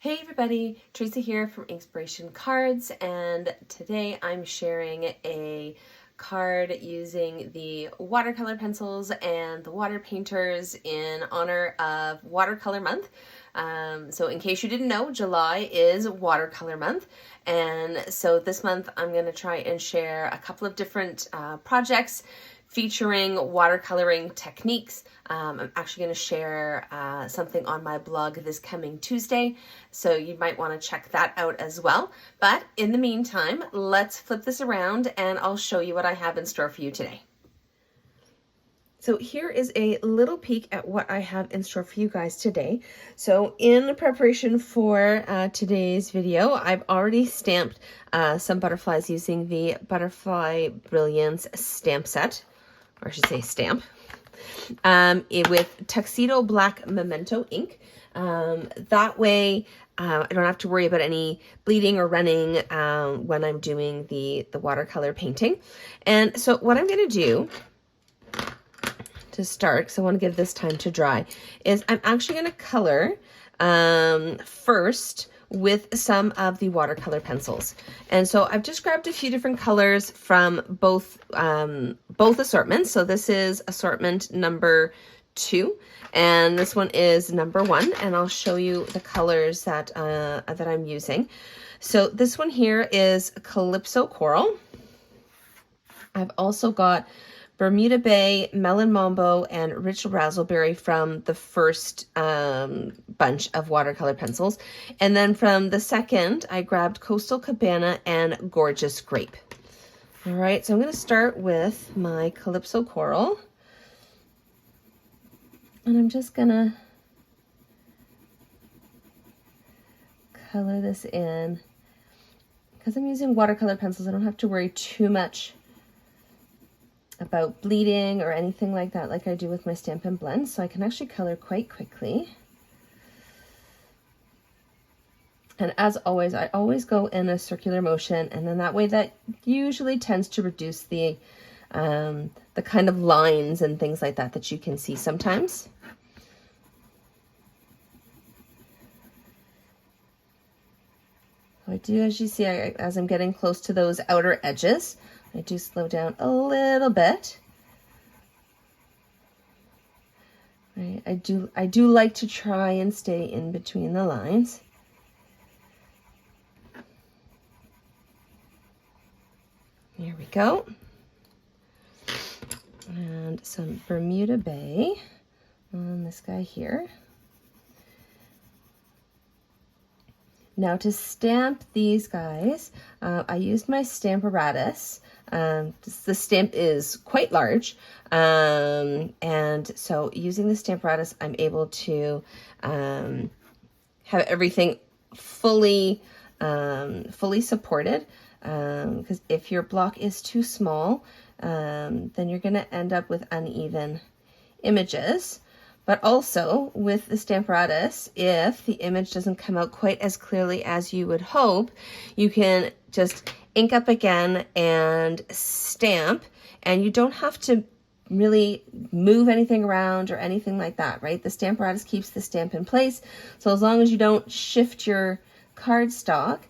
Hey everybody, Teresa here from Inspiration Cards, and today I'm sharing a card using the watercolor pencils and the water painters in honor of Watercolor Month. So in case you didn't know, July is Watercolor Month, and so this month I'm going to try and share a couple of different projects featuring watercoloring techniques. I'm actually going to share something on my blog this coming Tuesday, so you might want to check that out as well. But in the meantime, let's flip this around and I'll show you what I have in store for you today. So here is a little peek at what I have in store for you guys today. So in preparation for today's video, I've already stamped some butterflies using the Butterfly Brilliance stamp set, or I should say stamp, with Tuxedo Black Memento ink. That way I don't have to worry about any bleeding or running when I'm doing the watercolor painting. And so what I'm going to do to start, because I want to give this time to dry, is I'm actually going to color first with some of the watercolor pencils. And so I've just grabbed a few different colors from both assortments. So this is assortment number 2 and this one is number 1, and I'll show you the colors that that I'm using. So this one here is Calypso Coral. I've also got Bermuda Bay, Melon Mambo, and Rich Razzleberry from the first bunch of watercolor pencils. And then from the second, I grabbed Coastal Cabana and Gorgeous Grape. All right, so I'm going to start with my Calypso Coral. And I'm just going to color this in. Because I'm using watercolor pencils, I don't have to worry too much about bleeding or anything like that like I do with my Stampin' Blend, so I can actually color quite quickly. And as always, I always go in a circular motion, and then that way that usually tends to reduce the kind of lines and things like that that you can see sometimes. So I do, as you see, as I'm getting close to those outer edges, I do slow down a little bit. Right, I do like to try and stay in between the lines. There we go. And some Bermuda Bay on this guy here. Now to stamp these guys, I used my Stamparatus. The stamp is quite large, and so using the Stamparatus, I'm able to have everything fully supported, because if your block is too small, then you're going to end up with uneven images. But also with the Stamparatus, if the image doesn't come out quite as clearly as you would hope, you can just ink up again and stamp, and you don't have to really move anything around or anything like that, right? The Stamparatus keeps the stamp in place, so as long as you don't shift your cardstock,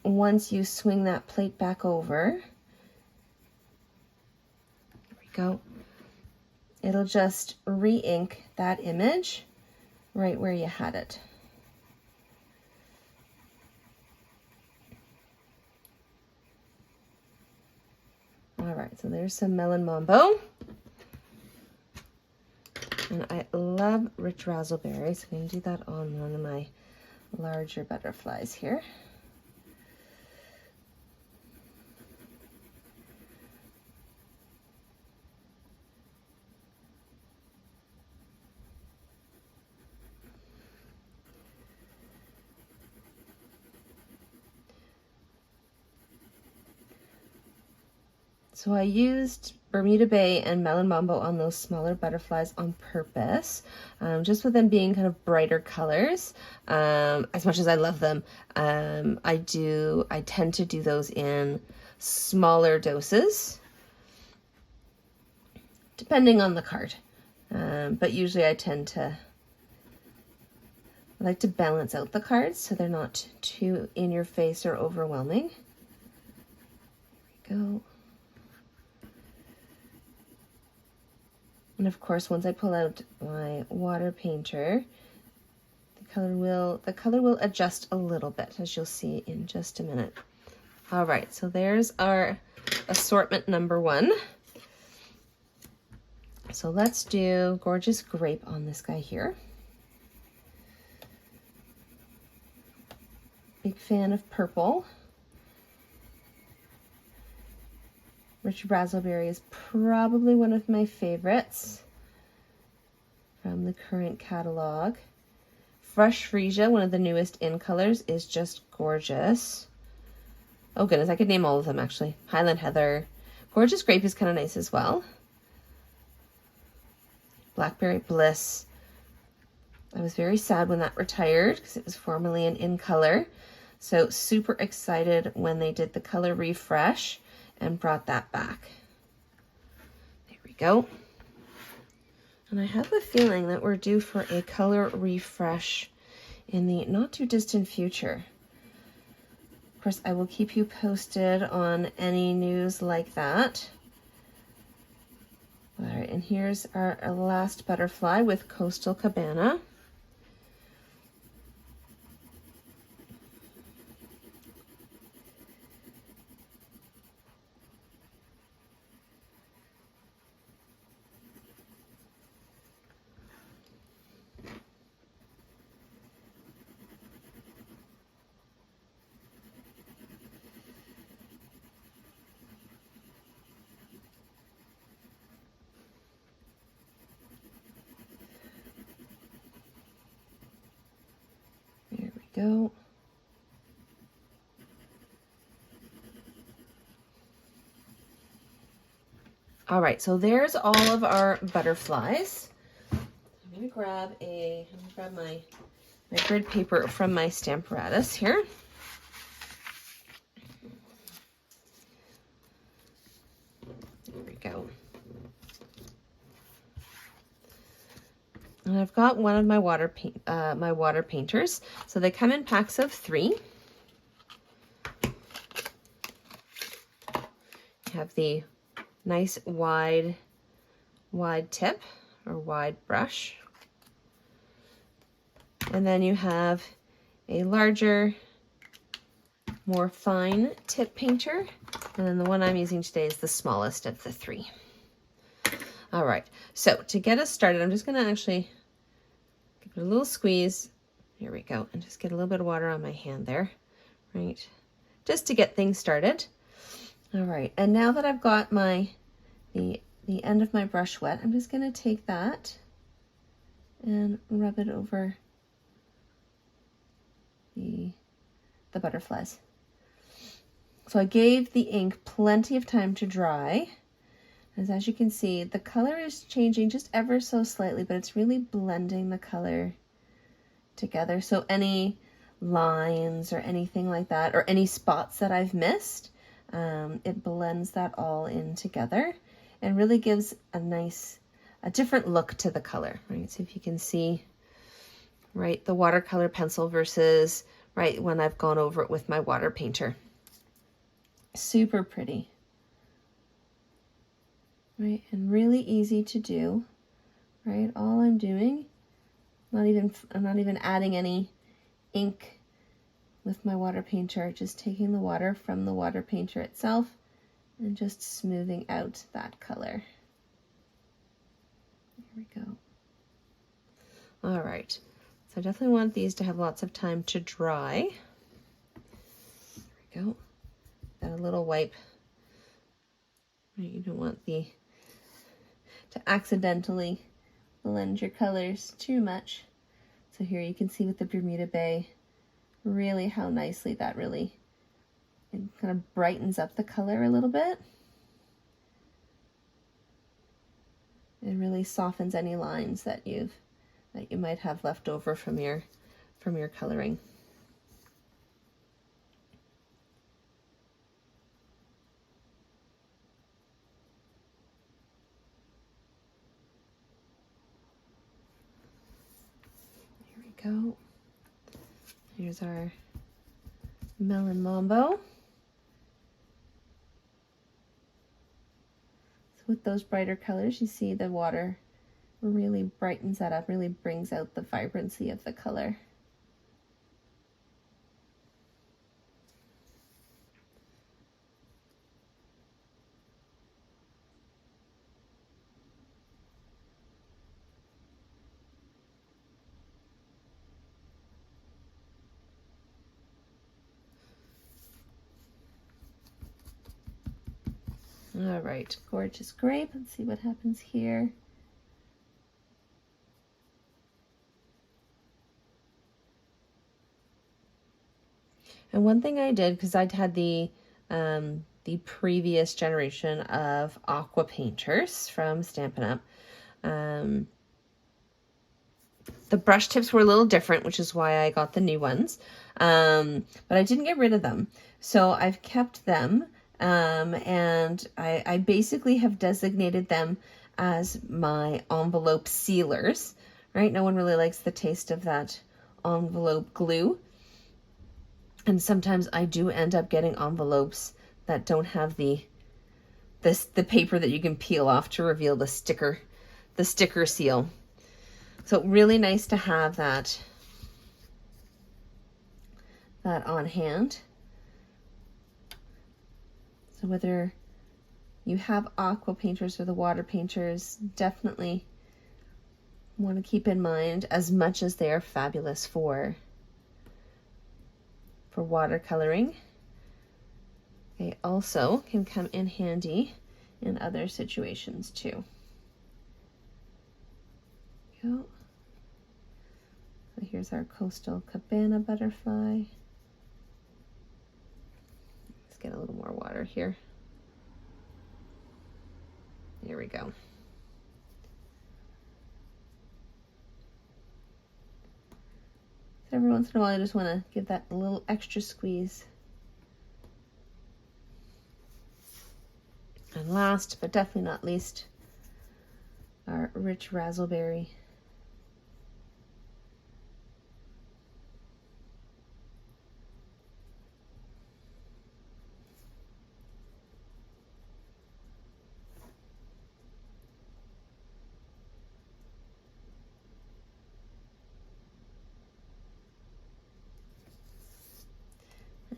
once you swing that plate back over, there we go, it'll just re-ink that image right where you had it. All right, so there's some Melon Mambo. And I love Rich Razzleberry, so I'm going to do that on one of my larger butterflies here. So I used Bermuda Bay and Melon Mambo on those smaller butterflies on purpose, just with them being kind of brighter colors. As much as I love them, I tend to do those in smaller doses, depending on the card. But usually I tend to I like to balance out the cards so they're not too in your face or overwhelming. There we go. And of course, once I pull out my water painter, the color will adjust a little bit, as you'll see in just a minute. All right, so there's our assortment number 1. So let's do Gorgeous Grape on this guy here. Big fan of purple. Richard Razzleberry is probably one of my favorites from the current catalog. Fresh Freesia, one of the newest in colors, is just gorgeous. Oh goodness, I could name all of them actually. Highland Heather. Gorgeous Grape is kind of nice as well. Blackberry Bliss. I was very sad when that retired because it was formerly an in color. So super excited when they did the color refresh and brought that back. There we go. And I have a feeling that we're due for a color refresh in the not too distant future. Of course, I will keep you posted on any news like that. All right, and here's our last butterfly with Coastal Cabana. Go. All right, so there's all of our butterflies. I'm gonna grab my grid paper from my Stamparatus here. There we go. And I've got one of my water painters. So they come in packs of 3. You have the nice wide tip or wide brush. And then you have a larger, more fine tip painter. And then the one I'm using today is the smallest of the 3. All right, so to get us started, I'm just gonna actually give it a little squeeze. Here we go, and just get a little bit of water on my hand there, right? Just to get things started. All right, and now that I've got the end of my brush wet, I'm just gonna take that and rub it over the butterflies. So I gave the ink plenty of time to dry. As you can see, the color is changing just ever so slightly, but it's really blending the color together. So any lines or anything like that, or any spots that I've missed, it blends that all in together and really gives a different look to the color, right? So if you can see, right, the watercolor pencil versus, right, when I've gone over it with my water painter. Super pretty. Right, and really easy to do, right? All I'm doing, I'm not even adding any ink with my water painter, just taking the water from the water painter itself and just smoothing out that color. There we go. All right, so I definitely want these to have lots of time to dry. There we go. Got a little wipe. Right, you don't want to accidentally blend your colors too much. So here you can see with the Bermuda Bay, really how nicely that really kind of brightens up the color a little bit. It really softens any lines that you might have left over from your coloring. Go. Here's our Melon Mambo. So with those brighter colors, you see the water really brightens that up, really brings out the vibrancy of the color. All right, gorgeous grape. Let's see what happens here. And one thing I did, because I'd had the previous generation of aqua painters from Stampin' Up, the brush tips were a little different, which is why I got the new ones. But I didn't get rid of them. So I've kept them, and I basically have designated them as my envelope sealers, right? No one really likes the taste of that envelope glue. And sometimes I do end up getting envelopes that don't have the paper that you can peel off to reveal the sticker seal. So really nice to have that on hand. So whether you have aqua painters or the water painters, definitely want to keep in mind, as much as they are fabulous for watercoloring, they also can come in handy in other situations too. Go. So here's our Coastal Cabana butterfly. Let's get a little more water here. There we go. So every once in a while, I just want to give that a little extra squeeze. And last, but definitely not least, our rich razzleberry.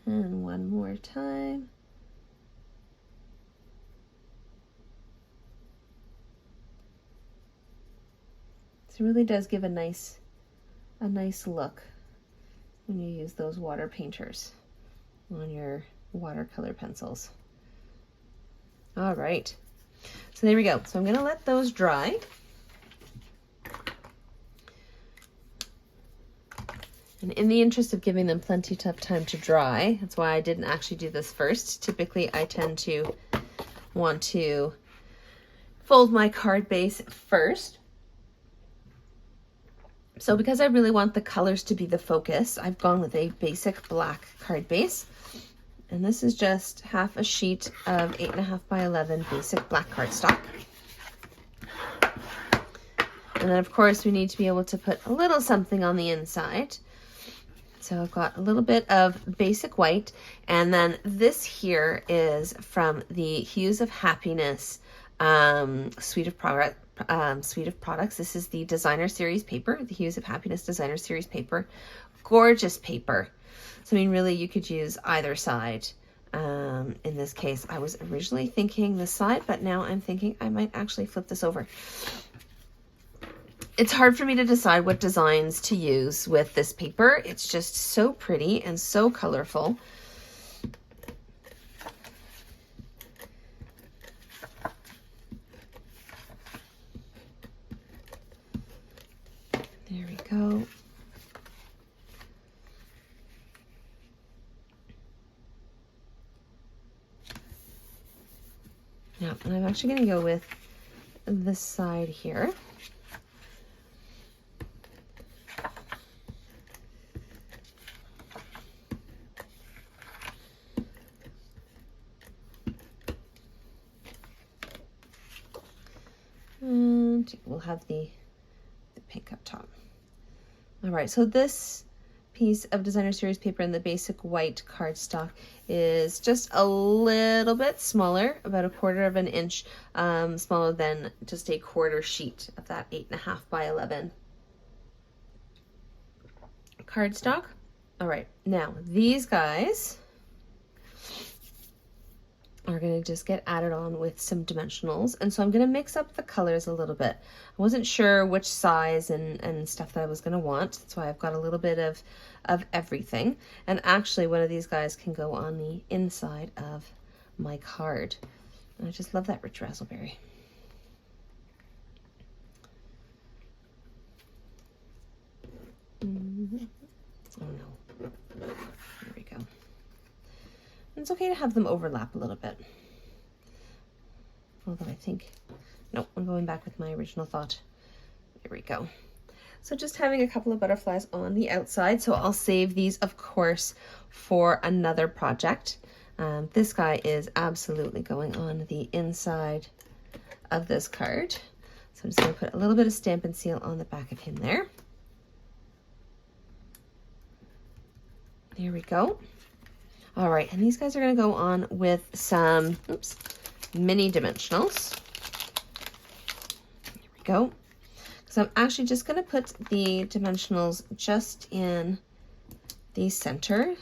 And one more time. So it really does give a nice look when you use those water painters on your watercolor pencils. All right, so there we go. So I'm gonna let those dry. And in the interest of giving them plenty of time to dry, that's why I didn't actually do this first. Typically, I tend to want to fold my card base first. So because I really want the colors to be the focus, I've gone with a basic black card base. And this is just half a sheet of 8.5 by 11 basic black cardstock. And then of course we need to be able to put a little something on the inside. So I've got a little bit of basic white, and then this here is from the Hues of Happiness suite of products. This is the Designer Series paper, the Hues of Happiness Designer Series paper. Gorgeous paper. So I mean, really, you could use either side. In this case, I was originally thinking this side, but now I'm thinking I might actually flip this over. It's hard for me to decide what designs to use with this paper. It's just so pretty and so colorful. There we go. Now, and I'm actually going to go with this side here. And we'll have the pink up top. All right, so this piece of designer series paper in the basic white cardstock is just a little bit smaller, about 1/4 of an inch smaller than just a quarter sheet of that 8.5 by 11 cardstock. All right, now these guys are going to just get added on with some dimensionals, and so I'm going to mix up the colors a little bit. I wasn't sure which size and stuff that I was going to want. That's why I've got a little bit of everything. And actually one of these guys can go on the inside of my card. And I just love that rich raspberry. Oh no, there we go. It's okay to have them overlap a little bit. Although I think, nope, I'm going back with my original thought. There we go. So just having a couple of butterflies on the outside. So I'll save these, of course, for another project. This guy is absolutely going on the inside of this card. So I'm just going to put a little bit of Stampin' Seal on the back of him there. There we go. All right, and these guys are going to go on with some, mini dimensionals. There we go. So I'm actually just going to put the dimensionals just in the center.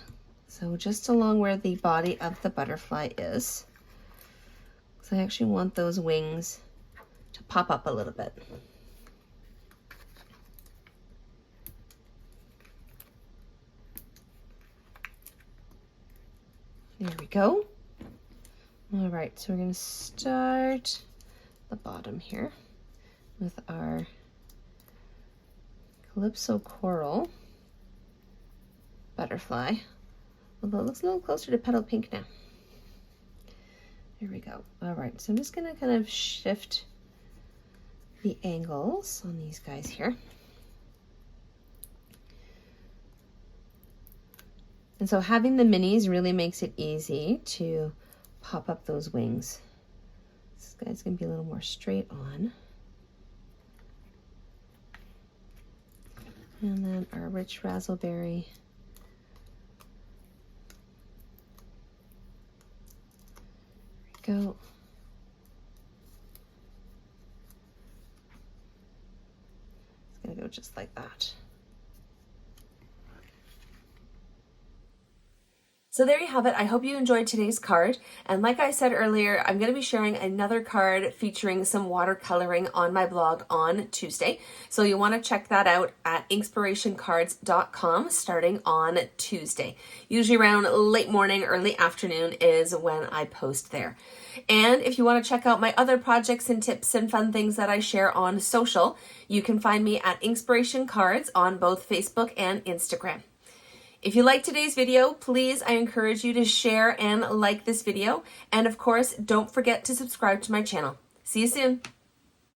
So just along where the body of the butterfly is. So I actually want those wings to pop up a little bit. There we go. All right, so we're going to start the bottom here with our Calypso Coral butterfly, although it looks a little closer to Petal Pink now. There we go. All right, so I'm just going to kind of shift the angles on these guys here. And so having the minis really makes it easy to pop up those wings. This guy's gonna be a little more straight on. And then our rich raspberry. There we go. It's gonna go just like that. So there you have it. I hope you enjoyed today's card. And like I said earlier, I'm going to be sharing another card featuring some watercoloring on my blog on Tuesday. So you'll want to check that out at inspirationcards.com starting on Tuesday. Usually around late morning, early afternoon is when I post there. And if you want to check out my other projects and tips and fun things that I share on social, you can find me at Inspiration Cards on both Facebook and Instagram. If you liked today's video, please, I encourage you to share and like this video. And of course, don't forget to subscribe to my channel. See you soon.